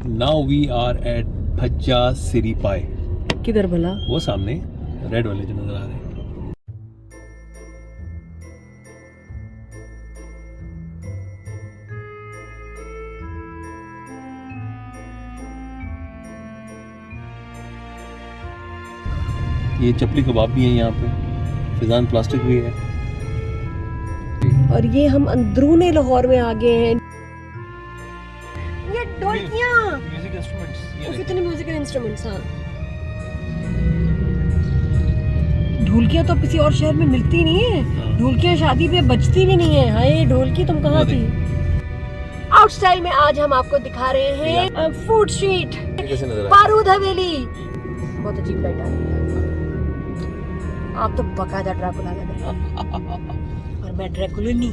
Now we are eight भज्जा सिरी पाए। किधर भला? वो सामने रेड वाले जो नजर आ रहे हैं। ये चपली कबाब भी है यहाँ पे, फिजान प्लास्टिक भी है। और ये हम अंदरूने लाहौर में आ गए हैं। ये ढोलकियाँ, म्यूजिक इंस्ट्रूमेंट्स, कितने म्यूजिकल इंस्ट्रूमेंट्स। हाँ, ढोलकियाँ तो किसी और शहर में मिलती नहीं है। ढोलकियाँ शादी पे बजती भी नहीं है। हाय ढोलकी तुम कहाँ थी? आउट स्टाइल में आज हम आपको दिखा रहे हैं फूड स्ट्रीट, कैसे नजर बारूद हवेली। बहुत अजीब लाइट आ रही है। आप तो बकायदा ड्रैकुला लग रहे हैं और मैं ड्रैकुला नहीं।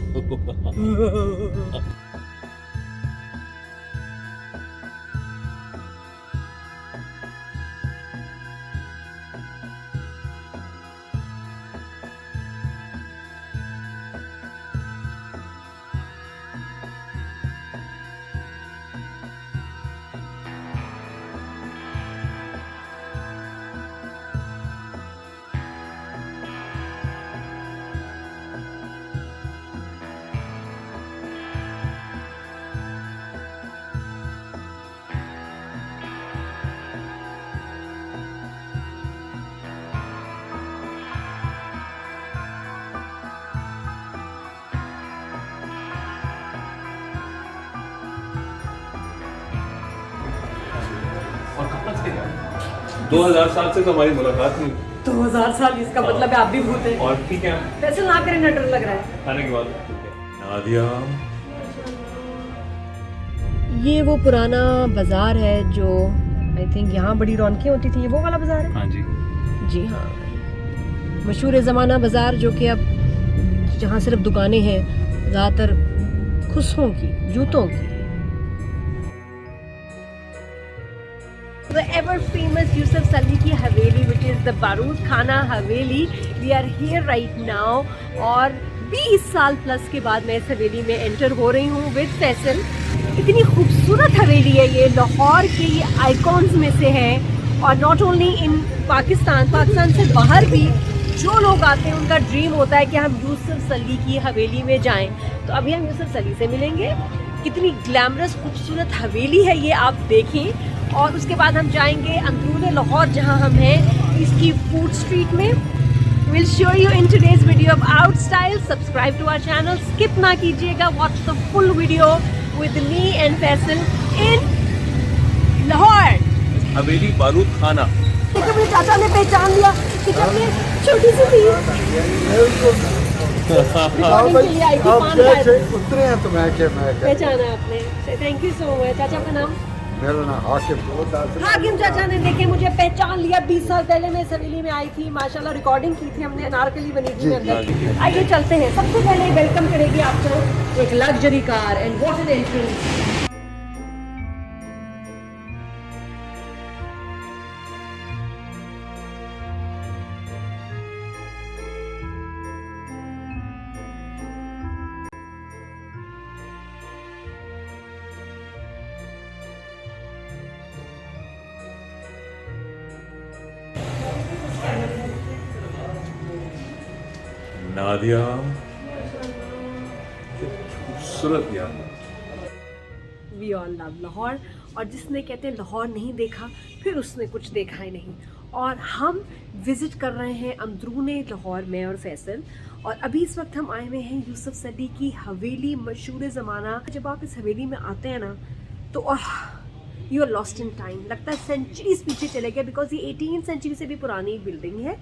और कहाँ थे यार? 2000 साल से तो हमारी मुलाकात नहीं। 2000 साल, इसका मतलब है आप भी भूत हैं। और ठीक है, वैसे ना करें ना, डर लग रहा है। खाने के बाद नादिया। ये वो पुराना बाजार है जो आई थिंक यहाँ बड़ी रौनकें होती थी। ये वो वाला बाजार है? हाँ जी, जी हाँ, मशहूर ज़माना बाजार, जो कि अब जहाँ सिर्फ दुकानें हैं ज़्यादातर खुशों की, जूतों की। The ever famous Yusuf Sali की हवेली, which is the बारूद खाना हवेली, we are here right now। और 20 साल प्लस के बाद मैं इस हवेली में एंटर हो रही हूँ विद फैसल। इतनी खूबसूरत हवेली है ये, लाहौर के ये आइकॉन्स में से है। और नॉट ओनली इन पाकिस्तान से बाहर भी जो लोग आते हैं उनका ड्रीम होता है कि हम यूसुफ सली की हवेली में जाएं। तो अभी हम यूसुफ सली से मिलेंगे। कितनी ग्लैमरस खूबसूरत हवेली है ये, आप देखें। और उसके बाद हम जाएंगे अंदरूने लाहौर जहां हम हैं, इसकी फूड स्ट्रीट में। Will show you in today's video of out style. Subscribe to our channel, skip ना कीजिएगा, watch the full video with me and Faisal in Lahore. Haveli Barood खाना। देखो मेरे चाचा ने पहचान लिया कि जब मैं छोटी सी थी रिकॉर्डिंग के लिए आई थी, पान खाए उतरे हैं तो मैं क्या पहचाना आपने। Thank you so much. चाचा का नाम? मेरा नाम हाकिम। हाकिम चाचा ने देखे मुझे पहचान लिया। 20 साल पहले मैं इस हवेली में आई थी, माशाल्लाह रिकॉर्डिंग की थी हमने, अनारकली बनी थी अंदर। आइए चलते हैं। सबसे पहले वेलकम करेगी आपको एक luxury car and what an entrance. Nadia, खूबसूरत यार। We all love Lahore. और जिसने कहते हैं लाहौर नहीं देखा फिर उसने कुछ देखा ही नहीं। और हम विज़िट कर रहे हैं अंदरूने लाहौर में और फैसल। और अभी इस वक्त हम आए हुए हैं यूसुफ सली की हवेली, मशहूर ज़माना। जब आप इस हवेली में आते हैं ना तो you are lost in time. लगता है सेंचुरीज पीछे चले गए, बिकॉज ये 18th सेंचुरी से भी पुरानी बिल्डिंग है।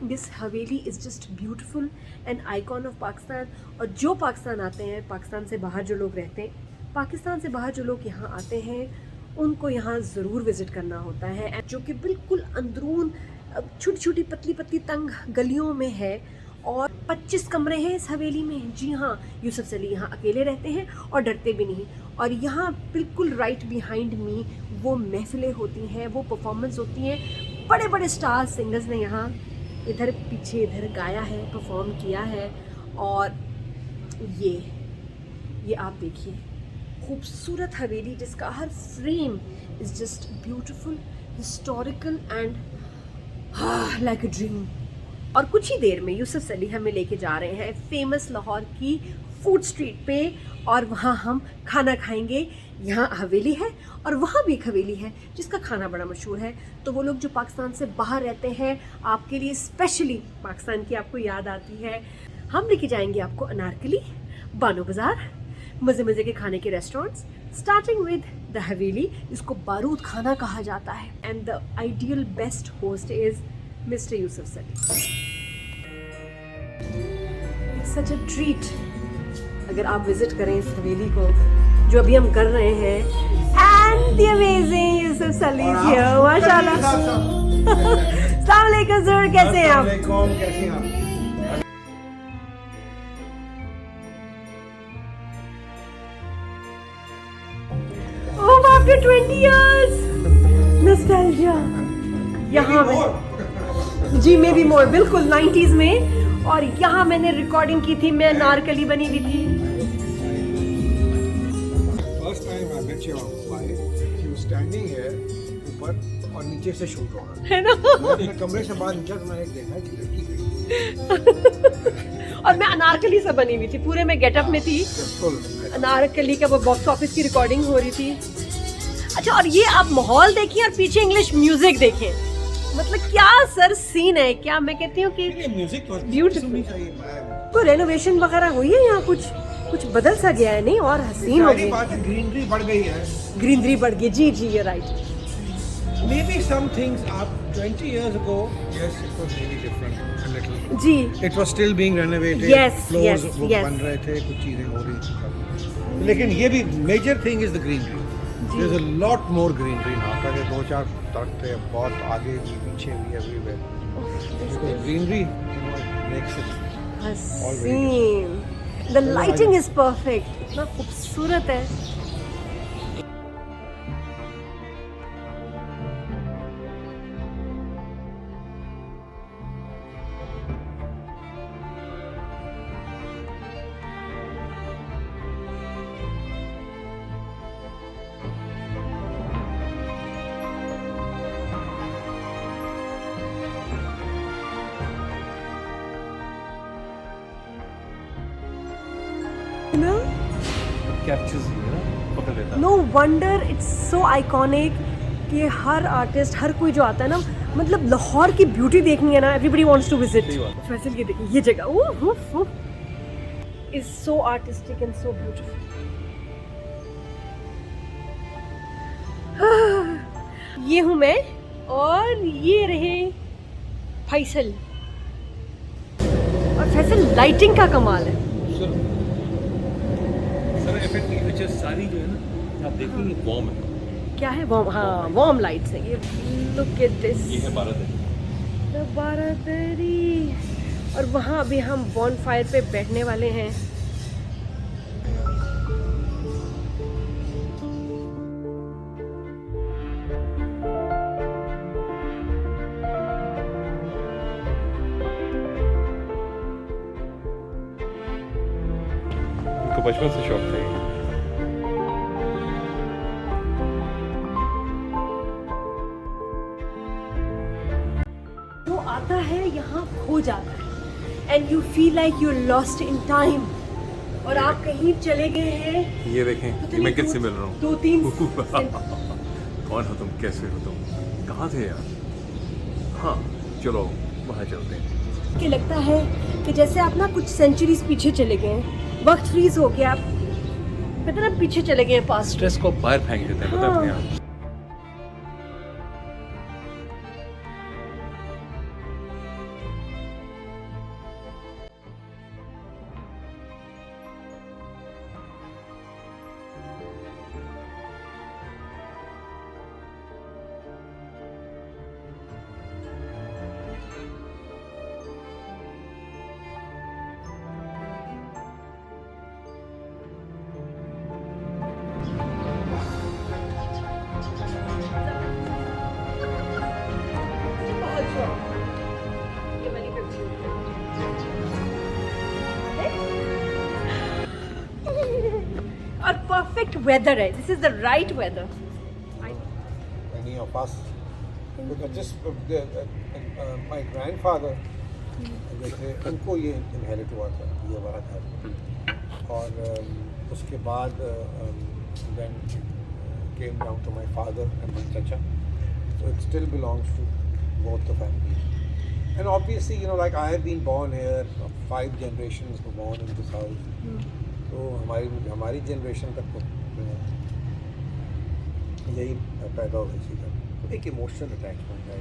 This Haveli is just beautiful and icon of Pakistan. और जो पाकिस्तान आते हैं, पाकिस्तान से बाहर जो लोग रहते हैं, पाकिस्तान से बाहर जो लोग यहाँ आते हैं उनको यहाँ ज़रूर विज़िट करना होता है, जो कि बिल्कुल अंदरून छोटी छोटी पतली पतली तंग गलियों में है। और 25 कमरे हैं इस हवेली में। जी हाँ, यूसुफ सली यहाँ अकेले रहते हैं और डरते भी नहीं। और यहाँ बिल्कुल राइट बिहाइंड मी वो महफिलें होती हैं, वो परफॉर्मेंस होती हैं। बड़े बड़े स्टार सिंगर्स ने यहाँ इधर पीछे इधर गाया है, परफॉर्म किया है। और ये आप देखिए, खूबसूरत हवेली जिसका हर frame is just beautiful, historical and like a dream. और कुछ ही देर में यूसुफ सली हमें लेके जा रहे हैं फेमस लाहौर की फूड स्ट्रीट पे, और वहाँ हम खाना खाएंगे। यहाँ हवेली है और वहाँ भी एक हवेली है जिसका खाना बड़ा मशहूर है। तो वो लोग जो पाकिस्तान से बाहर रहते हैं, आपके लिए स्पेशली पाकिस्तान की आपको याद आती है, हम लेके जाएंगे आपको अनारकली, बानो बाज़ार, मज़े मज़े के खाने के रेस्टोरेंट्स, स्टार्टिंग विद द हवेली जिसको बारूद खाना कहा जाता है। And the ideal best host is mister Yusuf Salli. It's such a treat अगर आप विजिट करें इस हवेली को जो अभी हम कर रहे हैं। एंड द अमेजिंग यूसुफ सली हियर, माशाल्लाह। अस्सलाम वालेकुम सर, कैसे हैं आप? कैसे हैं आप? Oh, after 20 years, nostalgia. यहाँ में जी मे बी मोर, बिल्कुल 90s में। और यहाँ मैंने रिकॉर्डिंग की थी, मैं नारकली बनी हुई थी। First time I met your wife, she was standing here ऊपर और नीचे से शूट हो रहा है ना? मैं अपने कमरे से बाहर निकला तो मैंने देखा कि लड़की गई। और मैं अनारकली से बनी हुई थी, पूरे में गेटअप में थी। Full. अनारकली का वो बॉक्स ऑफिस की रिकॉर्डिंग हो रही थी। अच्छा, और ये आप माहौल देखिए और पीछे इंग्लिश म्यूजिक देखें, मतलब क्या सर सीन है। क्या मैं कहती हूँ कि म्यूजिक ब्यूटीफुल। तो रेनोवेशन वगैरह हुई है यहाँ, कुछ बदल सा गया है नहीं, और हसीन हो गई, बात है, ग्रीनरी बढ़ गई है। ग्रीनरी बढ़ गई। जी जी, ये right. Maybe some things up 20 years ago, yes, it was really different a little. जी It was still being renovated. Yes, Floors yes, वो yes. बन रहे थे, कुछ चीजें हो रही थी। लेकिन ये भी major thing is the greenery. There's a lot more greenery now. पहले 2-4 दरख्त थे, बहुत आगे भी, पीछे भी, everywhere. Because greenery, you know, it makes it. हसीन। द लाइटिंग इज परफेक्ट, इतना खूबसूरत है। कैप्चर्स पकड़ लेता है। No wonder it's so iconic कि हर आर्टिस्ट, हर कोई जो आता है ना, मतलब लाहौर की ब्यूटी देखनी है ना, एवरीबडी वांट्स टू विजिट। सही बात। फैसल, ये देखिए ये जगह is so artistic and so beautiful. ये हूँ मैं और ये रहे फैसल। और फैसल, लाइटिंग का कमाल है। सर इफेक्ट की वजह सारी जो है ना, आप देखेंगे वार्म है। क्या है वार्म? हाँ, वार्म लाइट्स है ये। लुक एट दिस, ये है बारात है। बारातरी। और वहाँ अभी हम बॉनफायर पे बैठने वाले हैं। उनको बचपन से शौक था ये। जो आता है यहाँ खो जाता है, and you feel like you lost in time, और आप कहीं चले गए हैं। ये देखें, ये मैं किससे मिल रहा हूँ? 2-3 कौन हो तुम, कैसे हो तुम, कहाँ थे यार? हाँ चलो वहाँ चलते हैं। कि लगता है कि जैसे आप ना कुछ सेंचुरीज पीछे चले गए हैं, वक्त फ्रीज हो गया, आप पता ना पीछे चले गए हैं पास्ट। स्ट्रेस को बाहर फेंक देते हैं, पता है अपने आप। वेदर है, this is the right weather. Any of us. Because just my grandfather, जैसे उनको ये इनहेरिट हुआ था ये वाला घर, और उसके बाद then came down to my father and my chacha, so it still belongs to both the families. And obviously, you know, like I have been born here, 5 generations were born in this house. तो हमारी generation तक तो यही पैदा हो गई थी, एक इमोशनल अटैचमेंट है.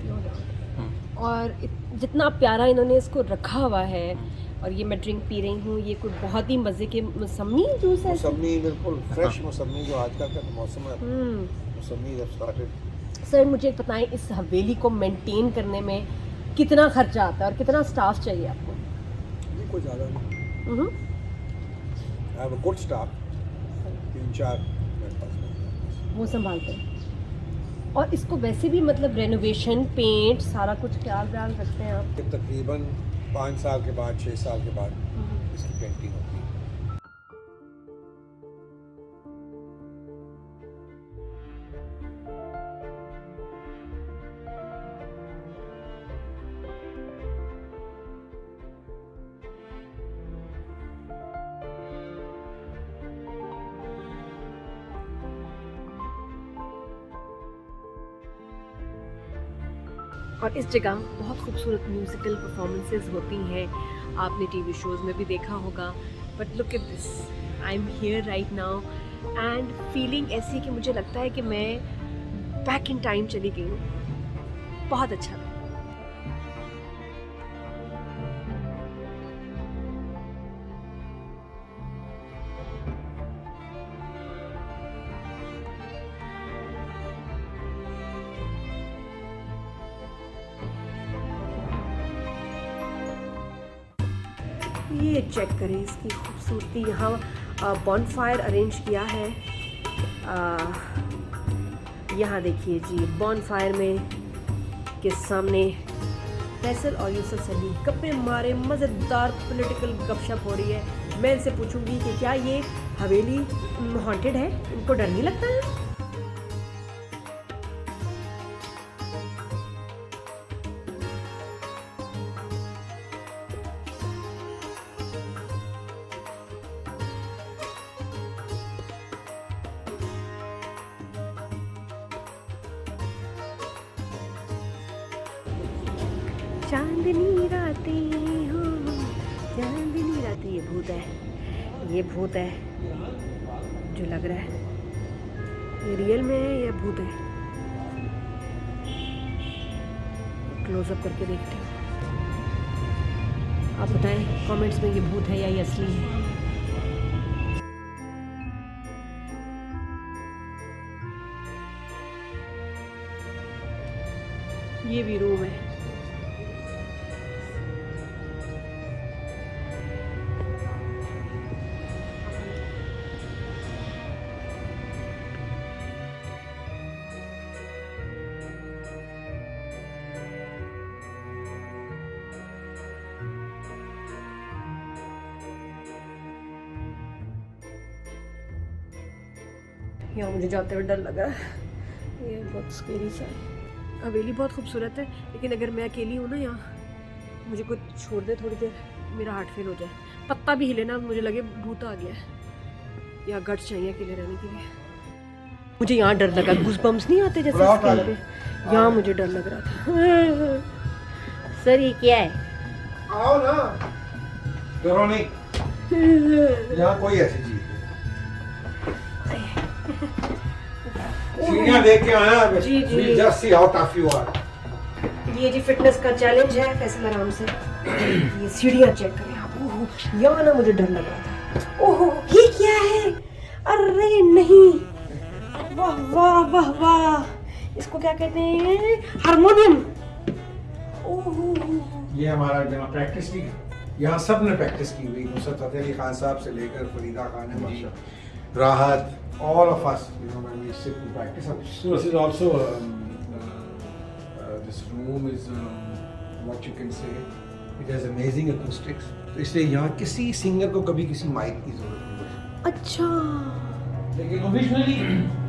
और जितना प्यारा इन्होंने इसको रखा हुआ है, और ये मैं ड्रिंक पी रही हूँ, ये कोई बहुत ही मज़े के मौसमी जूस है. मौसमी बिल्कुल फ्रेश मौसमी, जो आजकल का मौसम है, मौसमी जब स्टार्टेड. सर मुझे बताएं, इस हवेली को मेंटेन करने में कितना खर्चा आता है और कितना स्टाफ चाहिए आपको? ये कोई ज़्यादा नहीं. I have a good staff, 3-4 मेरे पास हैं. वो संभालते हैं. और इसको वैसे भी मतलब रेनोवेशन, पेंट, सारा कुछ ख्याल रखते हैं आप? ये तकरीबन 5 साल के बाद, 6 साल के बाद इसकी पेंटिंग होती है. और इस जगह बहुत खूबसूरत म्यूज़िकल परफॉर्मेंसेस होती हैं, आपने टीवी शोज़ में भी देखा होगा. But look at this, I am here right now and feeling ऐसी कि मुझे लगता है कि मैं बैक इन टाइम चली गई हूँ. बहुत अच्छा. ये चेक करें इसकी खूबसूरती. यहाँ बॉनफायर अरेंज किया है. यहाँ देखिए जी, बॉनफायर में के सामने फैसल और यूसुफ सली गप्पे मारे, मज़ेदार पॉलिटिकल गपशप हो रही है. मैं इनसे पूछूंगी कि क्या ये हवेली हॉन्टेड है, इनको डर नहीं लगता है? चांदनी रातें हो, चांदनी रातें. ये भूत है, ये भूत है जो लग रहा है. ये रियल में है या भूत है? क्लोजअप करके देखते हैं. आप बताएं कमेंट्स में, ये भूत है या ये असली है? ये भी रूम है. यहाँ मुझे जाते हुए डर लग रहा है, ये बहुत स्केरी सा है. हवेली बहुत खूबसूरत है, लेकिन अगर मैं अकेली हूँ ना यहाँ, मुझे कोई छोड़ दे थोड़ी देर, मेरा हार्ट फेल हो जाए. पत्ता भी हिले ना मुझे लगे भूत आ गया है. यहाँ गट्स चाहिए अकेले रहने के लिए. मुझे यहाँ डर लगा, गूज़बम्स नहीं आते जैसे स्किन पे, यहाँ मुझे डर लग रहा था. सर ये क्या है? आओ ना, डरो नहीं, यहाँ कोई ऐसी चीज. सीढ़ियाँ देख के आना. जी जी. We'll just see how tough you are. ये जी फिटनेस का चैलेंज है. फैसल आराम से. ये सीढ़ियाँ चेक करें आप. ओह, यहाँ ना मुझे डर लग रहा था. ओह, ये क्या है? अरे नहीं, वाह वाह वाह वाह, इसको क्या कहते हैं? हारमोनियम. ओह, ये हमारा जहाँ प्रैक्टिस की, यहाँ सब ने प्रैक्टिस की हुई. नुसरत फतेह अली खान साहब से लेकर फरीदा खानम जी, राहत, all of us, you know, when we sit and practice. So this is also this room is what you can say, it has amazing acoustics. तो इसलिए यहाँ किसी सिंगर को कभी किसी माइक की जरूरत नहीं है. अच्छा. लेकिन ओरिजिनली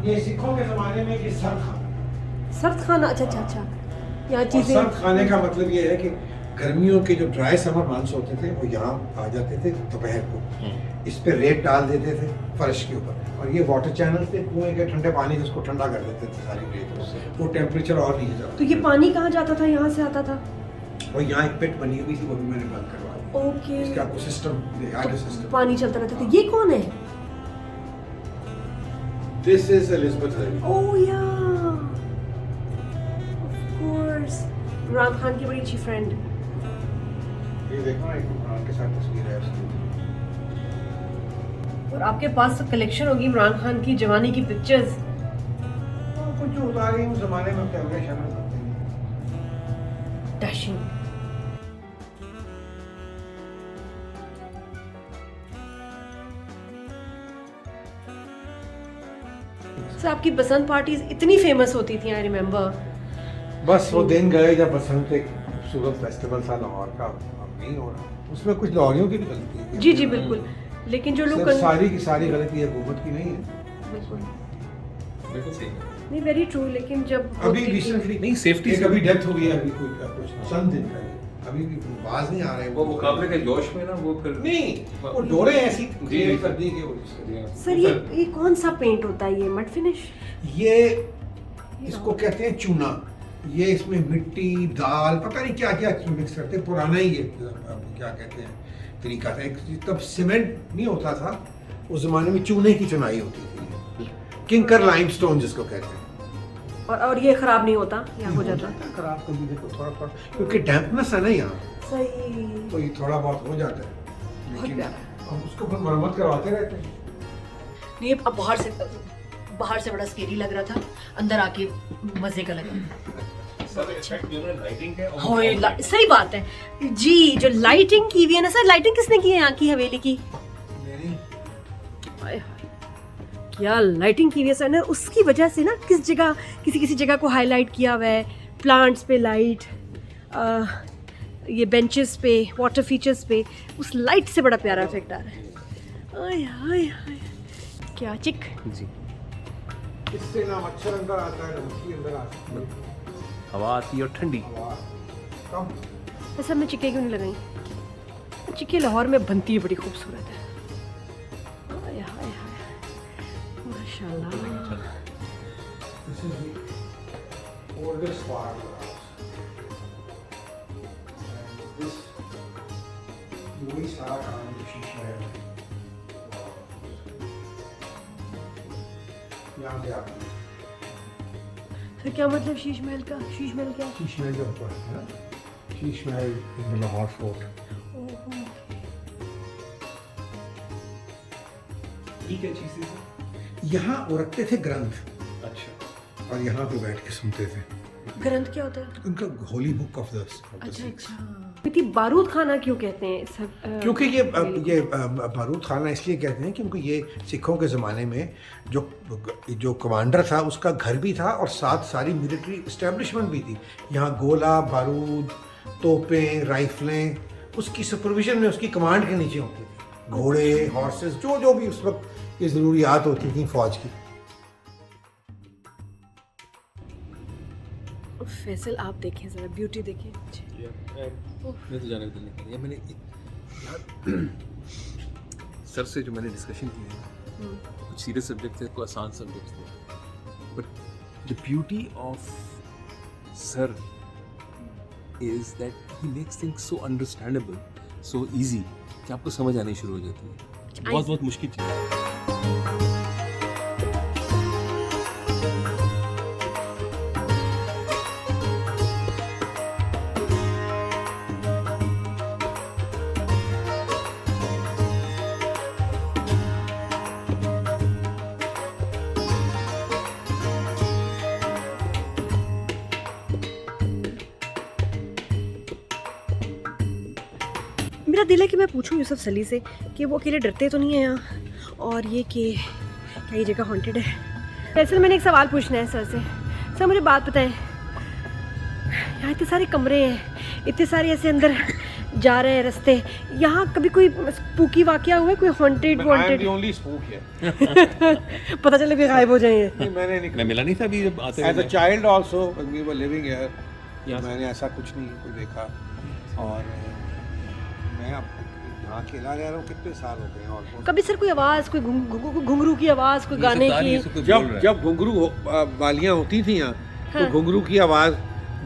ये सिखों के ज़माने में ये सर्द खाना, सर्द खाना, अच्छा अच्छा अच्छा, यहाँ और चीज़ें। सर्द खाने का मतलब ये है कि गर्मियों के जो ड्राई समर मंथ्स होते थे वो यहाँ आ जाते थे दोपहर को, इस पे रेत डाल देते थे फर्श के ऊपर, और ये वाटर चैनल थे कुएं के ठंडे पानी जिसको ठंडा कर देते थे सारी रेत उससे, वो टेम्परेचर और नीचे जाता तो ये पानी कहाँ जाता था? यहाँ से आता था? और यहाँ एक पिट बनी हुई थी, वो भी मैंने बंद करवा दी। ओके, इसका आपको सिस्टम, आगे सिस्टम। पानी चलता रहता था। ये कौन है? This is Elizabeth Valley. Oh yeah, of course, Imran Khan की बड़ी अच्छी फ्रेंड। ये देखो ना, एक इमरान के साथ तस्वीर है उसकी। और आपके पास तो कलेक्शन होगी इमरान खान की जवानी की पिक्चर्स। कुछ जो उतारी उस जमाने में कैमरे शैमरे करते हैं। डैशिंग। सर आपकी बसंत पार्टीज इतनी फेमस होती थी, आई रिमेम्बर। बस वो दिन गए जब बसंत एक खूबसूरत फेस्टिवल था लाहौर का, अब नहीं हो रहा। उसमें कुछ लाहौरियों की भी गलती है। जी जी बिल्कुल, लेकिन जो लोग सिर्फ सारी की सारी गलती हुकूमत की नहीं है। बिल्कुल बिल्कुल सही है। नहीं, वेरी ट्रू। लेकिन जब अभी होती थी- रिसेंटली नहीं, safety एक से- अभी डेथ हुई है, अभी कुछ चंद दिन पहले, अभी भी बाज नहीं आ रहे वो मुकाबले के जोश में ना वो फिर नहीं, वो डोरे ऐसी जी, क्रिएट जी। कर दी कि वो सर ये कौन सा पेंट होता है? ये मट फिनिश? ये इसको कहते हैं चूना। ये इसमें मिट्टी, दाल, पता नहीं क्या क्या मिक्स करते हैं। पुराना ही ये क्या कहते हैं तरीका था। तब सीमेंट नहीं होता था, उस जमाने में चूने की चुनाई होती थी, किंकर लाइमस्टोन जिसको कहते हैं। और ये खराब नहीं होता, यहाँ हो जाता है? खराब कभी देखो थोड़ा थोड़ा, क्योंकि डैम्पनेस है ना यहाँ, सही। तो ये थोड़ा बहुत हो जाता है, बहुत लेकिन प्यारा। हम उसको फिर मरम्मत करवाते रहते हैं। नहीं, अब बाहर से बड़ा स्केरी लग रहा था, अंदर आके मजे का लगा। सब इफेक्ट जो है लाइटिंग है। हाँ, ये सही बात है जी। जो लाइटिंग की हुई है ना सर, लाइटिंग किसने की है यहाँ की हवेली की? हाय हाय, क्या लाइटिंग की हुई है सर ने। उसकी वजह से ना किस जगह किसी जगह को हाईलाइट किया हुआ है। प्लांट्स पे लाइट, ये बेंचेस पे, वाटर फीचर्स पे, उस लाइट से बड़ा प्यारा इफेक्ट आ रहा है। आय हाय हाय, क्या चिक। जी, इससे ना मच्छर अंदर आता है, ना मक्खी अंदर आती है। हवा आती है और ठंडी। हवा कम। ऐसा मैं चिक्के क्यों नहीं लगाई? चिक्के लाहौर में बनती है, बड़ी खूबसूरत है। हाय हाय हाय, माशाल्लाह। This is the oldest part of the house. And this, वही सारा काम जो शीशा है, यहाँ से आता है। फिर क्या मतलब शीश महल का? शीश महल क्या? शीश महल जो ऊपर है ना, शीश महल इन लाहौर फोर्ट। ओहो, ये क्या चीज़ है? यहाँ वो रखते थे ग्रंथ, अच्छा, और यहाँ पे बैठ के सुनते थे। ग्रंथ क्या होता है? उनका होली बुक ऑफ द अच्छा सिक्स। अच्छा। इतनी बारूद खाना क्यों कहते हैं सब? क्योंकि ये बारूद खाना इसलिए कहते हैं क्योंकि ये सिखों के ज़माने में जो कमांडर था उसका घर भी था, और साथ सारी मिलिट्री इस्टेब्लिशमेंट भी थी। यहाँ गोला बारूद, तोपें, राइफलें उसकी सुपरविजन में उसकी कमांड के नीचे होती थी। घोड़े, हॉर्सेस, जो भी उस वक्त ये ज़रूरियात होती थी फौज की। फैसल आप देखें ज़रा, ब्यूटी देखें। मैं तो जाने का दिल नहीं कर रहा। मैंने सर से जो मैंने डिस्कशन की है, कुछ सीरियस सब्जेक्ट थे, कुछ आसान सब्जेक्ट थे, but the beauty of sir is that he makes things so understandable, so easy कि आपको समझ आनी शुरू हो जाती है। बहुत बहुत मुश्किल चीज़ है। मेरा दिल है कि मैं पूछूं यूसुफ सली से कि वो अकेले डरते तो नहीं है यहाँ, और ये कि क्या ये जगह हॉन्टेड है। वैसे मैंने एक सवाल पूछना है सर से। सर मुझे बात बताएं, यहाँ इतने सारे कमरे हैं, इतने सारे ऐसे अंदर जा रहे हैं रास्ते, यहाँ कभी कोई स्पूकी वाकया हुआ है, कोई हॉन्टेड वॉन्टेड? ओनली स्पूक है। पता चले भी गायब हो जाएंगे। नहीं, मैंने नहीं, मैं मिला नहीं था अभी जब आते एज अ हुए। Child also we were living here, Yes. मैंने ऐसा कुछ नहीं कोई देखा। और मैं अब यहाँ अकेला रह रहा हूँ, कितने साल हो गए ऑलमोस्ट। कभी सर कोई आवाज़, कोई घुंघरू की आवाज़, कोई गाने की? जब घुंघरू वालियाँ होती थी यहाँ, हाँ। तो घुंघरू की आवाज़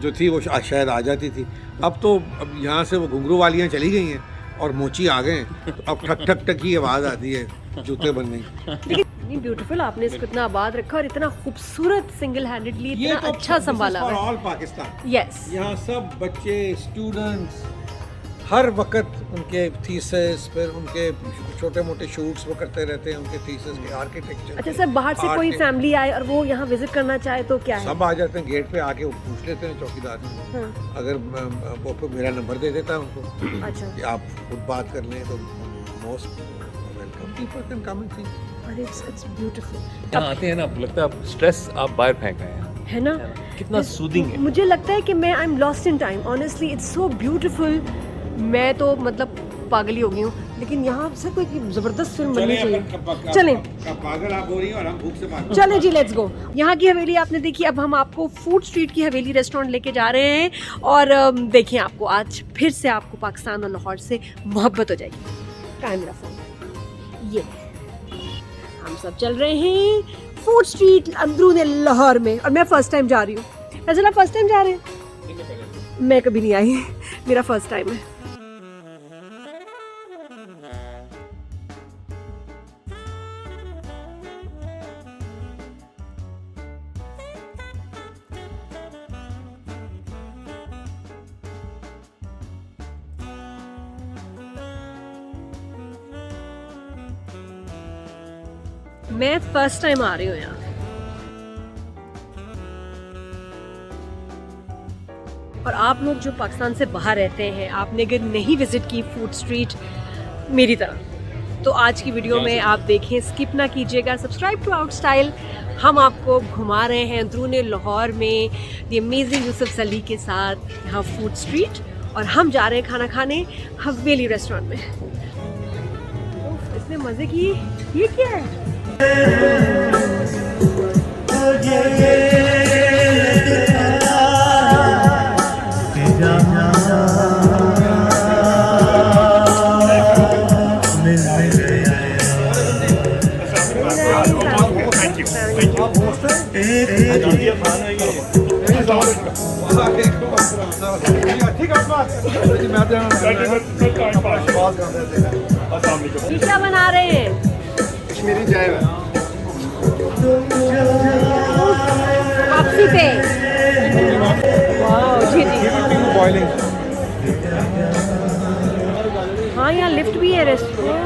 जो थी वो शायद आ जाती थी। अब तो अब यहाँ से वो घुंघरू वालियाँ चली गई हैं और मोची आ गए हैं, तो अब ठक ठक ठक की आवाज़ आती है जूते बनने की। लेकिन इतनी ब्यूटीफुल आपने इसको इतना आबाद रखा और इतना खूबसूरत सिंगल हैंडेडली इतना अच्छा संभाला फॉर है। ऑल पाकिस्तान। यस, यहाँ सब बच्चे, स्टूडेंट्स, हर वक्त उनके थीसिस, फिर उनके छोटे मोटे शूट्स वो करते रहते हैं, उनके थीसिस के आर्किटेक्चर। अच्छा सर, बाहर से कोई फैमिली आए और वो यहाँ विजिट करना चाहे तो क्या है? सब आ जाते हैं गेट पे, आके वो पूछ लेते हैं चौकीदार से। हाँ, अगर वो फिर मेरा नंबर दे देता है उनको अच्छा, कि आप खुद बात कर लें, तो most welcome, people can come and see. अरे इट्स ब्यूटीफुल यहाँ आते हैं ना, आपको लगता है स्ट्रेस आप बाहर फेंक रहे हैं, है ना? कितना सूदिंग है। मुझे लगता है कि मैं I am lost in time, honestly it's so beautiful. मैं तो मतलब पागल ही हो गई हूँ, लेकिन यहाँ से कोई जबरदस्त फिल्म बननी चाहिए। चलें पागल आप हो रही हैं और हम भूख से मार। चलें जी, लेट्स गो। यहाँ की हवेली आपने देखी, अब हम आपको फूड स्ट्रीट की हवेली रेस्टोरेंट लेके जा रहे हैं और देखिए आपको आज फिर से आपको पाकिस्तान और लाहौर से मोहब्बत हो जाएगी। कहाँ है मेरा फोन? ये हम सब चल रहे हैं फूड स्ट्रीट अंदरूनी लाहौर में और मैं फर्स्ट टाइम जा रही हूँ। फैजल आप फर्स्ट टाइम जा रहे हैं? मैं कभी नहीं आई, मेरा फर्स्ट टाइम है। मैं फर्स्ट टाइम आ रही हूँ यहाँ और आप लोग जो पाकिस्तान से बाहर रहते हैं, आपने अगर नहीं विजिट की फूड स्ट्रीट मेरी तरह, तो आज की वीडियो में आप देखें, स्किप ना कीजिएगा। Subscribe to out style. हम आपको घुमा रहे हैं अंदरूनी लाहौर में द अमेजिंग यूसुफ सली के साथ यहाँ फूड स्ट्रीट, और हम जा रहे हैं खाना खाने हवेली रेस्टोरेंट में। उफ, इतने मज़े की। ये क्या है? ये क्या बना रहे हैं? मेरी चाय है वापसी पे। वाह, जी जी। बॉइलिंग। हाँ, यहाँ लिफ्ट भी है रेस्टोरेंट।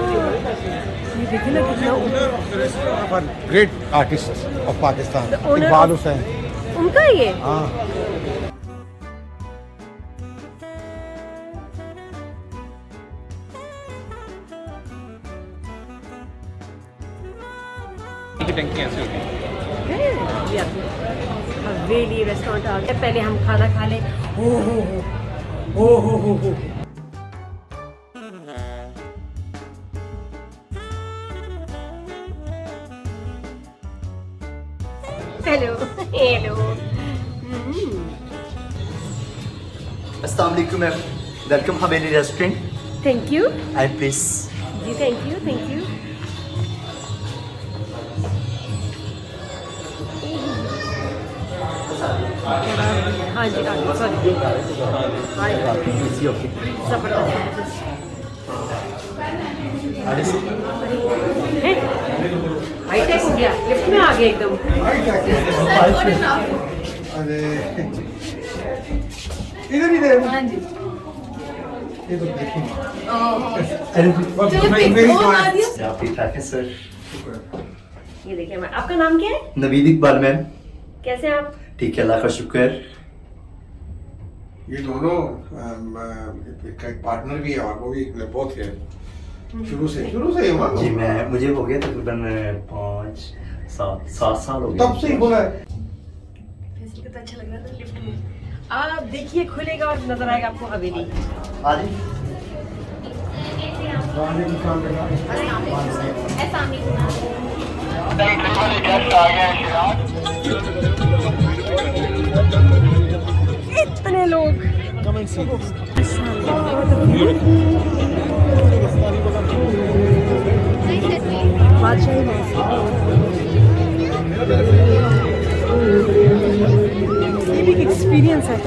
ये देखिए ना कितना great artist of Pakistan, The owner Iqbal of- Hussain. उनका ये। हाँ, की टंकी ऐसे होती है। जी, हवेली रेस्टोरेंट आ गया। पहले हम खाना खा लें। हो। Hello hello. अस्सलाम वालेकुम ma'am, welcome Haveli restaurant. Thank you I please. जी, थैंक यू थैंक यू। हाँ जी, सॉरी। ओके। जबरदस्त हाईटेक हो गया, लिफ्ट में आ गए एकदम। अरे इधर इधर। हाँ जी। ये तो देखिए। आप ठीक ठाक है सर? ये देखिए, मैं आपका नाम क्या है? नवीद इकबाल मैम। कैसे हैं आप? ठीक है, अल्लाह का शुक्र। ये दोनों एक पार्टनर भी है और वो भी बहुत है शुरू से हुआ। जी मैं मुझे हो गया तकरीबन 5-7 साल हो गए। तब से ही बोला है। फैसल कितना अच्छा लग रहा था लिफ्ट में। आप देखिए, खुलेगा और नजर आएगा आपको हवेली। आ जी। इतने लोग Come and see this. बादशाही महल। ये भी एक्सपीरियंस है।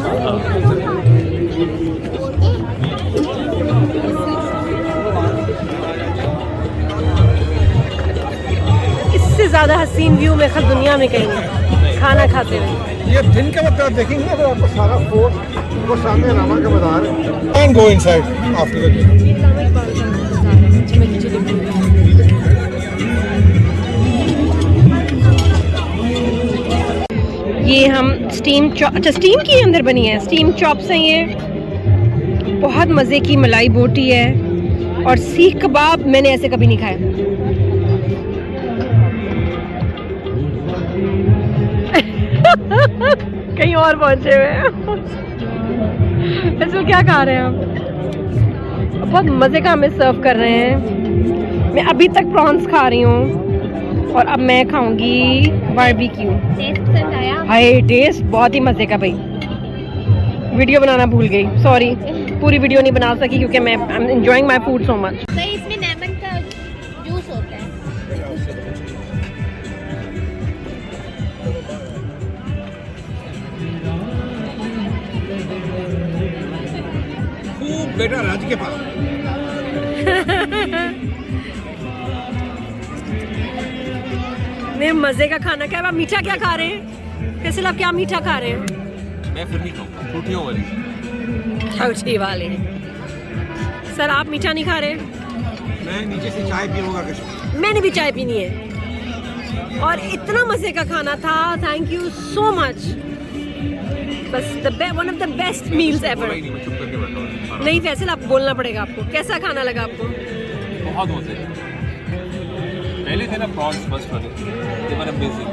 इससे ज्यादा हसीन व्यू में खल दुनिया में कहीं नहीं, खाना खाते हुए। ये दिन के वक्त आप देखेंगे ना तो आपको सारा फोर्ट वो सामने रामा का बाजार है। Can go inside after the ये हम स्टीम चॉप, अच्छा स्टीम की अंदर बनी है, स्टीम चॉप्स हैं ये। बहुत मज़े की मलाई बोटी है और सीख कबाब मैंने ऐसे कभी नहीं खाया। कहीं और पहुंचे हुए हैं। इसमें क्या खा रहे हैं हम? बहुत मज़े का हमें सर्व कर रहे हैं। मैं अभी तक प्रॉन्स खा रही हूँ और अब मैं खाऊंगी बारबेक्यू। टेस्ट पसंद आया? हाय टेस्ट बहुत ही मज़े का भाई। वीडियो बनाना भूल गई, सॉरी। पूरी वीडियो नहीं बना सकी क्योंकि मैं I am enjoying my food so much. तो इसमें लेमन का जूस होता है। खूब बेटा राज के पास। मैं मज़े का खाना क्या, आप मीठा क्या खा रहे हैं? कैसे आप क्या मीठा खा रहे हैं? मैं फिर नहीं खाऊंगा फ्रूटियों वाली। छौछी वाले। सर आप मीठा नहीं खा रहे? मैं नीचे से चाय पीऊंगा कश्मीर। मैंने भी चाय पीनी है। और इतना मज़े का खाना था, थैंक यू सो मच। बस one of the best meals ever. नहीं, मैं चुप करके बैठा हूँ। नहीं फैसल, आप बोलना पड़ेगा आपको। कैसा खाना लगा आपको? बहुत मजे। पहले थे ना प्रॉन्स फर्स्ट वाले, they were amazing।